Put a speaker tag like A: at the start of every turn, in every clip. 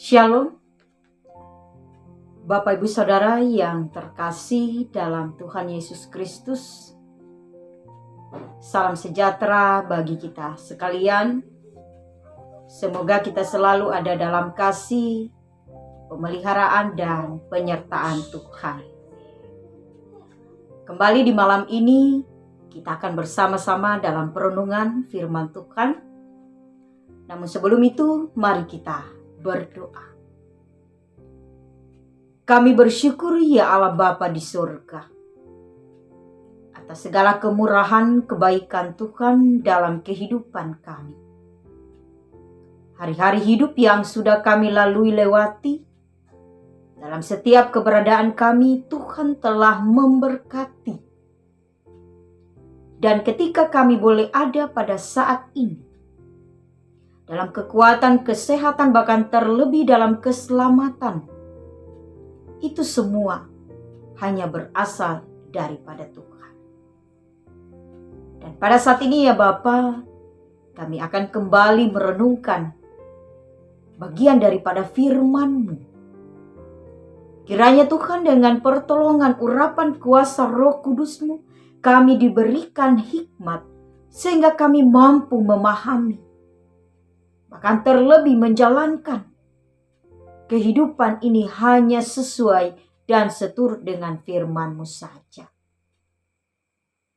A: Shalom, Bapak Ibu Saudara yang terkasih dalam Tuhan Yesus Kristus. Salam sejahtera bagi kita sekalian. Semoga kita selalu ada dalam kasih, pemeliharaan, dan penyertaan Tuhan. Kembali di malam ini, kita akan bersama-sama dalam perenungan firman Tuhan. Namun sebelum itu, mari kita berdoa. Kami bersyukur ya Allah Bapa di surga atas segala kemurahan kebaikan Tuhan dalam kehidupan kami. Hari-hari hidup yang sudah kami lalui lewati, dalam setiap keberadaan kami Tuhan telah memberkati. Dan ketika kami boleh ada pada saat ini, dalam kekuatan, kesehatan, bahkan terlebih dalam keselamatan, itu semua hanya berasal daripada Tuhan. Dan pada saat ini ya Bapa, kami akan kembali merenungkan bagian daripada firman-Mu. Kiranya Tuhan dengan pertolongan urapan kuasa Roh Kudus-Mu, kami diberikan hikmat sehingga kami mampu memahami, bahkan terlebih menjalankan kehidupan ini hanya sesuai dan seturut dengan firman-Mu saja.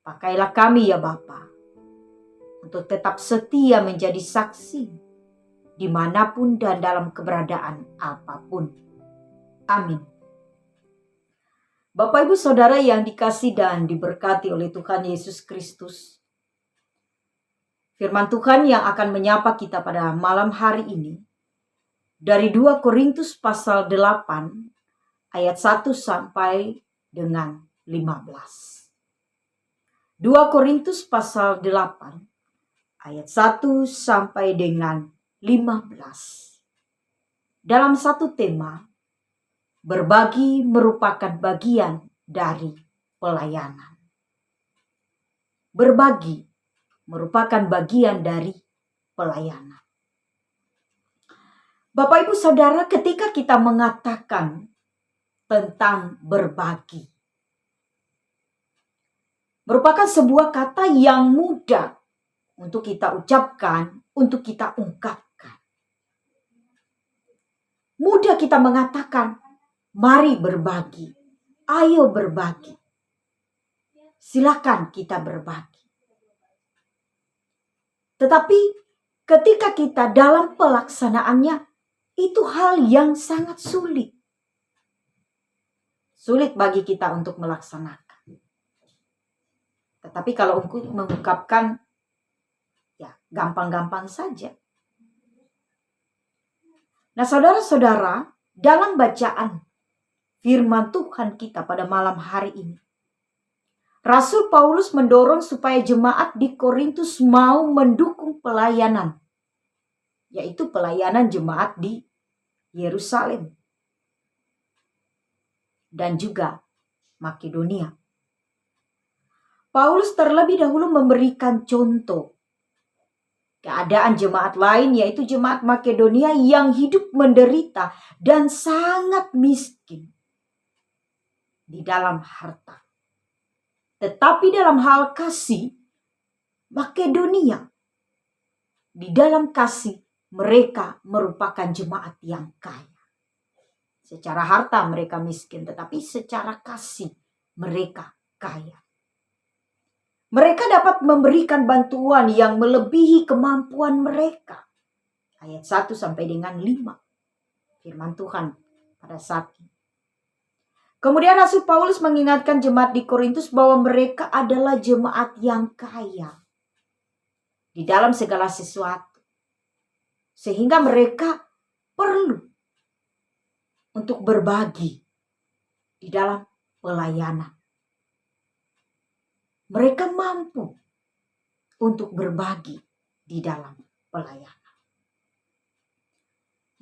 A: Pakailah kami ya Bapa, untuk tetap setia menjadi saksi dimanapun dan dalam keberadaan apapun. Amin. Bapak Ibu Saudara yang dikasih dan diberkati oleh Tuhan Yesus Kristus, firman Tuhan yang akan menyapa kita pada malam hari ini dari 2 Korintus pasal 8 ayat 1 sampai dengan 15. 2 Korintus pasal 8 ayat 1 sampai dengan 15. Dalam satu tema, berbagi merupakan bagian dari pelayanan. Berbagi merupakan bagian dari pelayanan. Bapak Ibu Saudara, ketika kita mengatakan tentang berbagi, merupakan sebuah kata yang mudah untuk kita ucapkan, untuk kita ungkapkan. Mudah kita mengatakan, mari berbagi, ayo berbagi. Silakan kita berbagi. Tetapi ketika kita dalam pelaksanaannya, itu hal yang sangat sulit. Sulit bagi kita untuk melaksanakan. Tetapi kalau untuk mengungkapkan, ya gampang-gampang saja. Nah saudara-saudara, dalam bacaan firman Tuhan kita pada malam hari ini, Rasul Paulus mendorong supaya jemaat di Korintus mau mendukung pelayanan, yaitu pelayanan jemaat di Yerusalem dan juga Makedonia. Paulus terlebih dahulu memberikan contoh keadaan jemaat lain, yaitu jemaat Makedonia yang hidup menderita dan sangat miskin di dalam harta. Tetapi dalam hal kasih, Makedonia di dalam kasih mereka merupakan jemaat yang kaya. Secara harta mereka miskin, tetapi secara kasih mereka kaya. Mereka dapat memberikan bantuan yang melebihi kemampuan mereka. Ayat 1 sampai dengan 5. Firman Tuhan pada saat ini. Kemudian Rasul Paulus mengingatkan jemaat di Korintus bahwa mereka adalah jemaat yang kaya di dalam segala sesuatu. Sehingga mereka perlu untuk berbagi di dalam pelayanan. Mereka mampu untuk berbagi di dalam pelayanan.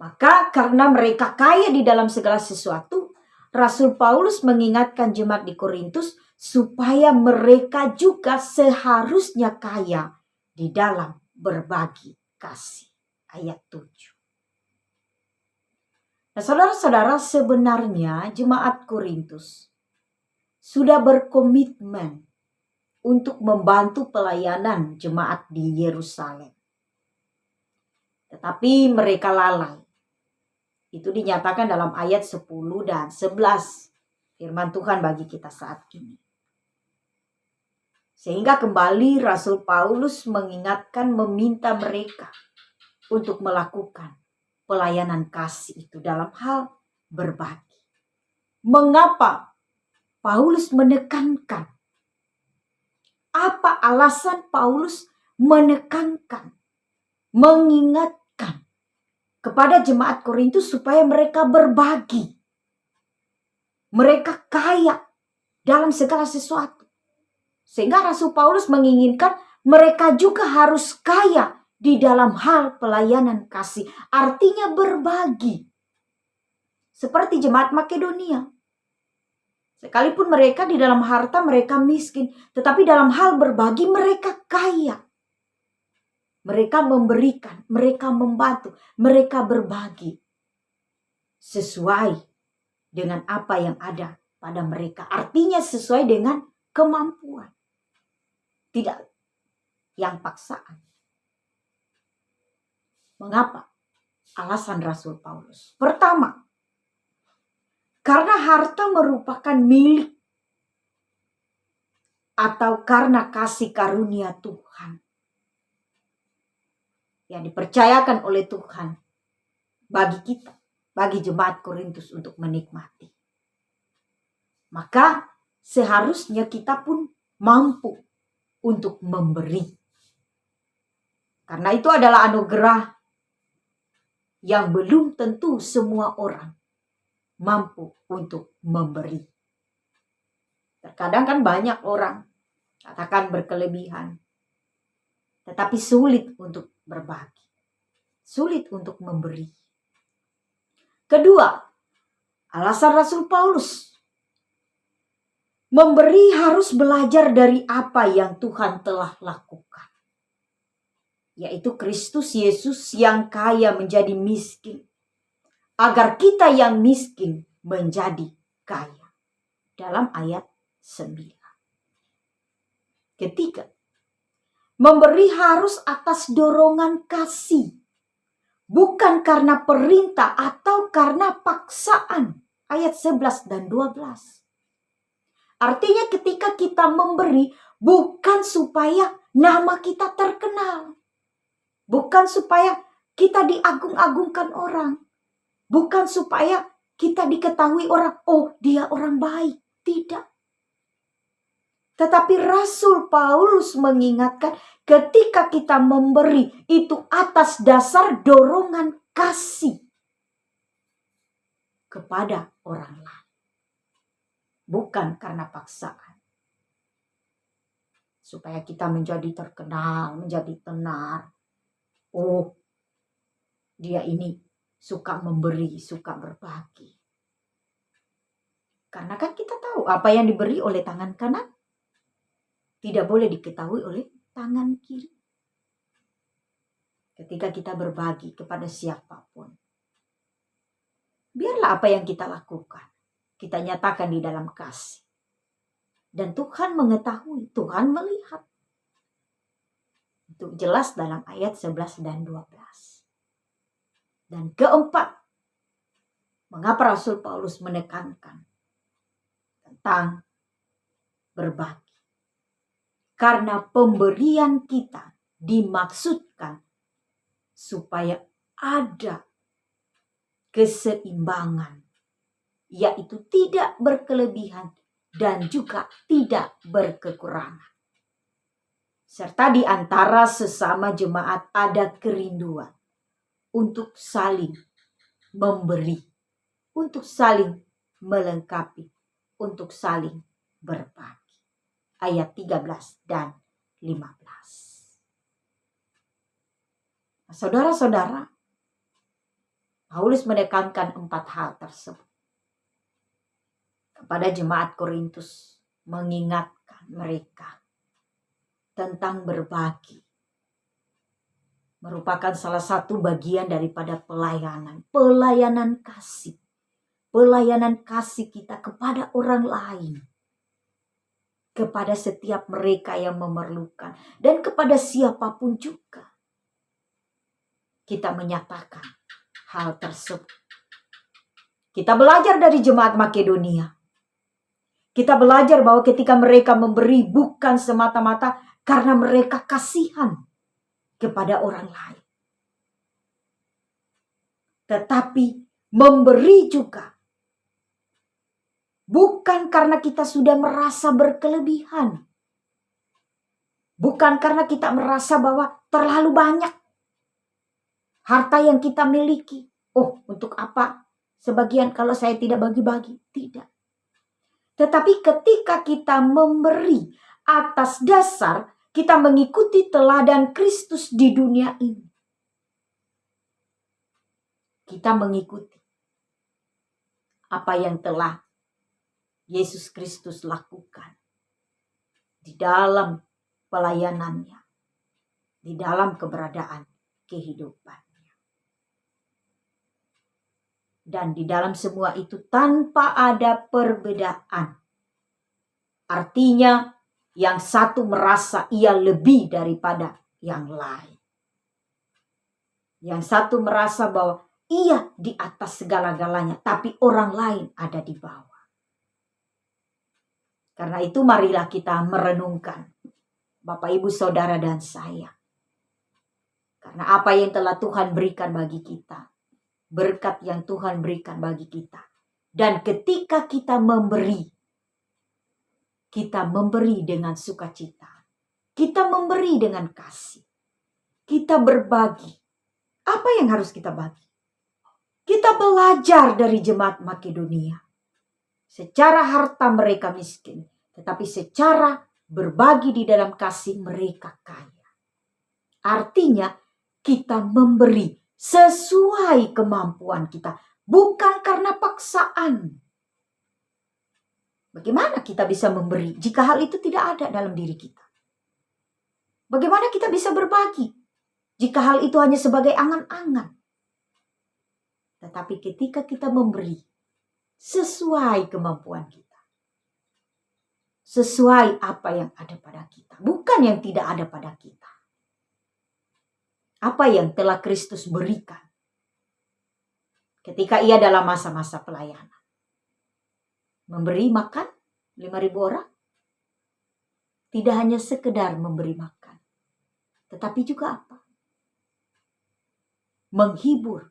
A: Maka karena mereka kaya di dalam segala sesuatu, Rasul Paulus mengingatkan jemaat di Korintus supaya mereka juga seharusnya kaya di dalam berbagi kasih. Ayat 7. Nah, saudara-saudara, sebenarnya jemaat Korintus sudah berkomitmen untuk membantu pelayanan jemaat di Yerusalem. Tetapi mereka lalai. Itu dinyatakan dalam ayat 10 dan 11 firman Tuhan bagi kita saat ini. Sehingga kembali Rasul Paulus mengingatkan, meminta mereka untuk melakukan pelayanan kasih itu dalam hal berbagi. Mengapa Paulus menekankan? Apa alasan Paulus menekankan, mengingatkan kepada jemaat Korintus supaya mereka berbagi? Mereka kaya dalam segala sesuatu. Sehingga Rasul Paulus menginginkan mereka juga harus kaya di dalam hal pelayanan kasih. Artinya berbagi. Seperti jemaat Makedonia. Sekalipun mereka di dalam harta mereka miskin. Tetapi dalam hal berbagi mereka kaya. Mereka memberikan, mereka membantu, mereka berbagi. Sesuai dengan apa yang ada pada mereka. Artinya sesuai dengan kemampuan. Tidak yang paksaan. Mengapa? Alasan Rasul Paulus. Pertama, karena harta merupakan milik atau karena kasih karunia Tuhan yang dipercayakan oleh Tuhan bagi kita, bagi jemaat Korintus untuk menikmati. Maka seharusnya kita pun mampu untuk memberi. Karena itu adalah anugerah yang belum tentu semua orang mampu untuk memberi. Terkadang kan banyak orang katakan berkelebihan, tetapi sulit untuk berbagi, sulit untuk memberi. Kedua, alasan Rasul Paulus, memberi harus belajar dari apa yang Tuhan telah lakukan. Yaitu Kristus Yesus yang kaya menjadi miskin. Agar kita yang miskin menjadi kaya. Dalam ayat 9. Ketiga, memberi harus atas dorongan kasih. Bukan karena perintah atau karena paksaan. Ayat 11 dan 12. Artinya ketika kita memberi bukan supaya nama kita terkenal. Bukan supaya kita diagung-agungkan orang. Bukan supaya kita diketahui orang, oh dia orang baik. Tidak. Tetapi Rasul Paulus mengingatkan ketika kita memberi itu atas dasar dorongan kasih kepada orang lain. Bukan karena paksaan. Supaya kita menjadi terkenal, menjadi tenar. Oh, dia ini suka memberi, suka berbagi. Karena kan kita tahu apa yang diberi oleh tangan kanan tidak boleh diketahui oleh tangan kiri. Ketika kita berbagi kepada siapapun, biarlah apa yang kita lakukan, kita nyatakan di dalam kasih. Dan Tuhan mengetahui, Tuhan melihat. Itu jelas dalam ayat 11 dan 12. Dan keempat, mengapa Rasul Paulus menekankan tentang berbagi? Karena pemberian kita dimaksudkan supaya ada keseimbangan, yaitu tidak berkelebihan dan juga tidak berkekurangan. Serta di antara sesama jemaat ada kerinduan untuk saling memberi, untuk saling melengkapi, untuk saling berbagi. Ayat 13 dan 15. Nah, saudara-saudara, Paulus menekankan 4 hal tersebut kepada jemaat Korintus, mengingatkan mereka tentang berbagi. merupakan salah satu bagian daripada pelayanan kasih. Pelayanan kasih kita kepada orang lain, kepada setiap mereka yang memerlukan, dan kepada siapapun juga. Kita menyatakan hal tersebut. Kita belajar dari jemaat Makedonia. Kita belajar bahwa ketika mereka memberi bukan semata-mata karena mereka kasihan kepada orang lain, tetapi memberi juga bukan karena kita sudah merasa berkelebihan, bukan karena kita merasa bahwa terlalu banyak harta yang kita miliki. Oh, untuk apa sebagian kalau saya tidak bagi-bagi? Tidak. Tetapi ketika kita memberi atas dasar kita mengikuti teladan Kristus di dunia ini, kita mengikuti apa yang telah Yesus Kristus lakukan di dalam pelayanannya, di dalam keberadaan kehidupannya. Dan di dalam semua itu tanpa ada perbedaan. Artinya yang satu merasa ia lebih daripada yang lain. Yang satu merasa bahwa ia di atas segala-galanya, tapi orang lain ada di bawah. Karena itu marilah kita merenungkan, Bapak, Ibu, Saudara, dan saya. Karena apa yang telah Tuhan berikan bagi kita, berkat yang Tuhan berikan bagi kita. Dan ketika kita memberi dengan sukacita. Kita memberi dengan kasih. Kita berbagi. Apa yang harus kita bagi? Kita belajar dari jemaat Makedonia. Secara harta mereka miskin, tetapi secara berbagi di dalam kasih mereka kaya. Artinya kita memberi sesuai kemampuan kita, bukan karena paksaan. Bagaimana kita bisa memberi jika hal itu tidak ada dalam diri kita? Bagaimana kita bisa berbagi jika hal itu hanya sebagai angan-angan? Tetapi ketika kita memberi sesuai kemampuan kita, sesuai apa yang ada pada kita, bukan yang tidak ada pada kita. Apa yang telah Kristus berikan ketika ia dalam masa-masa pelayanan. Memberi makan 5.000 orang. Tidak hanya sekedar memberi makan. Tetapi juga apa? Menghibur.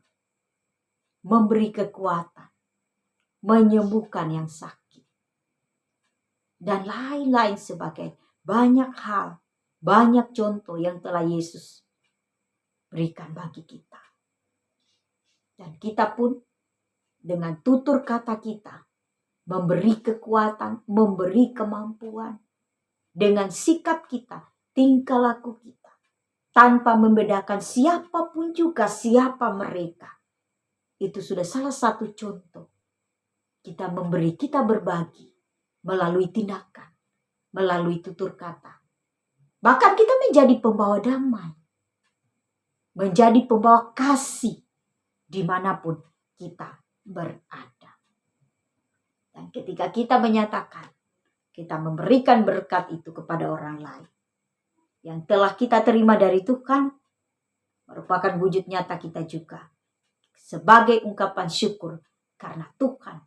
A: Memberi kekuatan. Menyembuhkan yang sakit. Dan lain-lain sebagainya. Banyak hal. Banyak contoh yang telah Yesus berikan bagi kita. Dan kita pun dengan tutur kata kita memberi kekuatan, memberi kemampuan. Dengan sikap kita, tingkah laku kita. Tanpa membedakan siapapun juga, siapa mereka. Itu sudah salah satu contoh. Kita memberi, kita berbagi. Melalui tindakan, melalui tutur kata. Bahkan kita menjadi pembawa damai. Menjadi pembawa kasih dimanapun kita berada. Dan ketika kita menyatakan, kita memberikan berkat itu kepada orang lain. Yang telah kita terima dari Tuhan, merupakan wujud nyata kita juga. Sebagai ungkapan syukur, karena Tuhan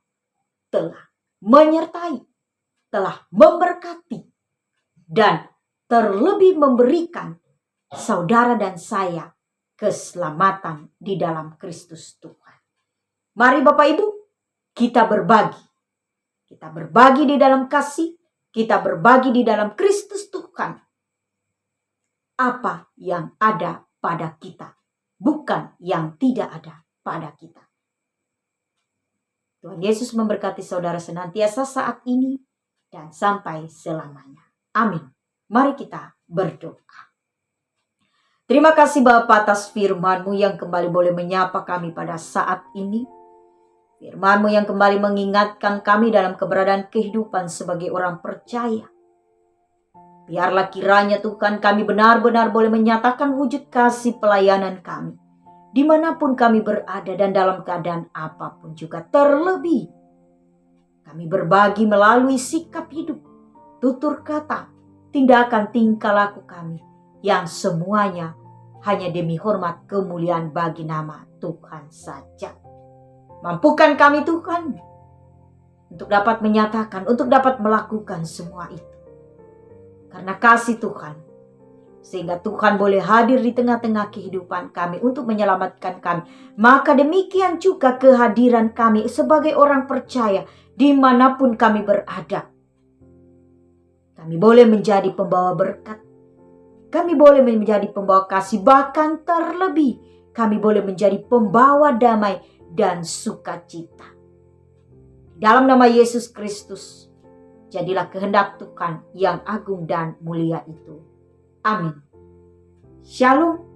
A: telah menyertai, telah memberkati, dan terlebih memberikan saudara dan saya keselamatan di dalam Kristus Tuhan. Mari Bapak Ibu, kita berbagi. Kita berbagi di dalam kasih, kita berbagi di dalam Kristus Tuhan. Apa yang ada pada kita, bukan yang tidak ada pada kita. Tuhan Yesus memberkati saudara senantiasa saat ini dan sampai selamanya. Amin. Mari kita berdoa. Terima kasih Bapa atas firman-Mu yang kembali boleh menyapa kami pada saat ini. Firman-Mu yang kembali mengingatkan kami dalam keberadaan kehidupan sebagai orang percaya. Biarlah kiranya Tuhan kami benar-benar boleh menyatakan wujud kasih pelayanan kami, dimanapun kami berada dan dalam keadaan apapun juga. Terlebih kami berbagi melalui sikap hidup, tutur kata, tindakan tingkah laku kami, yang semuanya hanya demi hormat kemuliaan bagi nama Tuhan saja. Mampukan kami Tuhan untuk dapat menyatakan, untuk dapat melakukan semua itu. Karena kasih Tuhan, sehingga Tuhan boleh hadir di tengah-tengah kehidupan kami untuk menyelamatkan kami. Maka demikian juga kehadiran kami sebagai orang percaya dimanapun kami berada. Kami boleh menjadi pembawa berkat. Kami boleh menjadi pembawa kasih. Bahkan terlebih kami boleh menjadi pembawa damai dan sukacita. Dalam nama Yesus Kristus, jadilah kehendak Tuhan yang agung dan mulia itu. Amin. Shalom.